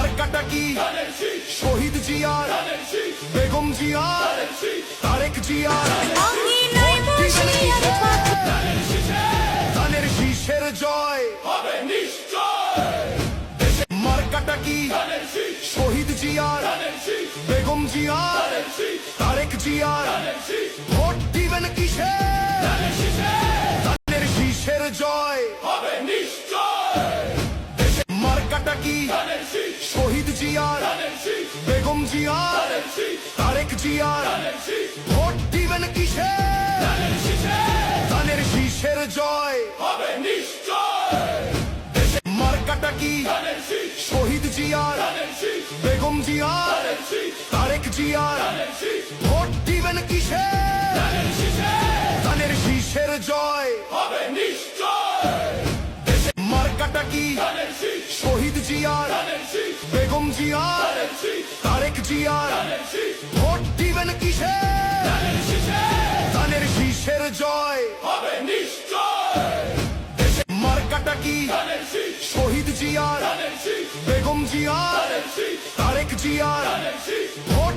মার্কাটা কি শহীদ জিয়ার, বেগম জিয়ার, তারেক জিয়ার, ধানের শীষের জয় হবে নিশ্চয়। মার্কাটা কি শহীদ জিয়ার, বেগম জিয়ার, তারেক জিয়ার, ভোট দিবেন কিসে? ধানের শীষের জয় হবে নিশ্চয়। মার্কাটা কি শহীদ জিয়ার, বেগম জিয়ার, তারেক জিয়ার, ভোট দিবেন কিসে? ধানের শীষের জয় হবে নিশ্চয়। মার্কাটা কি শহীদ জিয়ার, বেগম জিয়ার, তারেক জিয়ার, ভোট দিবেন কিসে? ধানের শীষের জয় হবে নিশ্চয়। মার্কাটা কি শহীদ জিয়ার, বেগম জিয়ার, তারেক জিয়ার, ভোট দিবেন কিসে? ধানের শীষের জয় হবে নিশ্চয়। মার্কাটা কি শহীদ জিয়ার, বেগম জিয়ার, তারেক জিয়ার, ভোট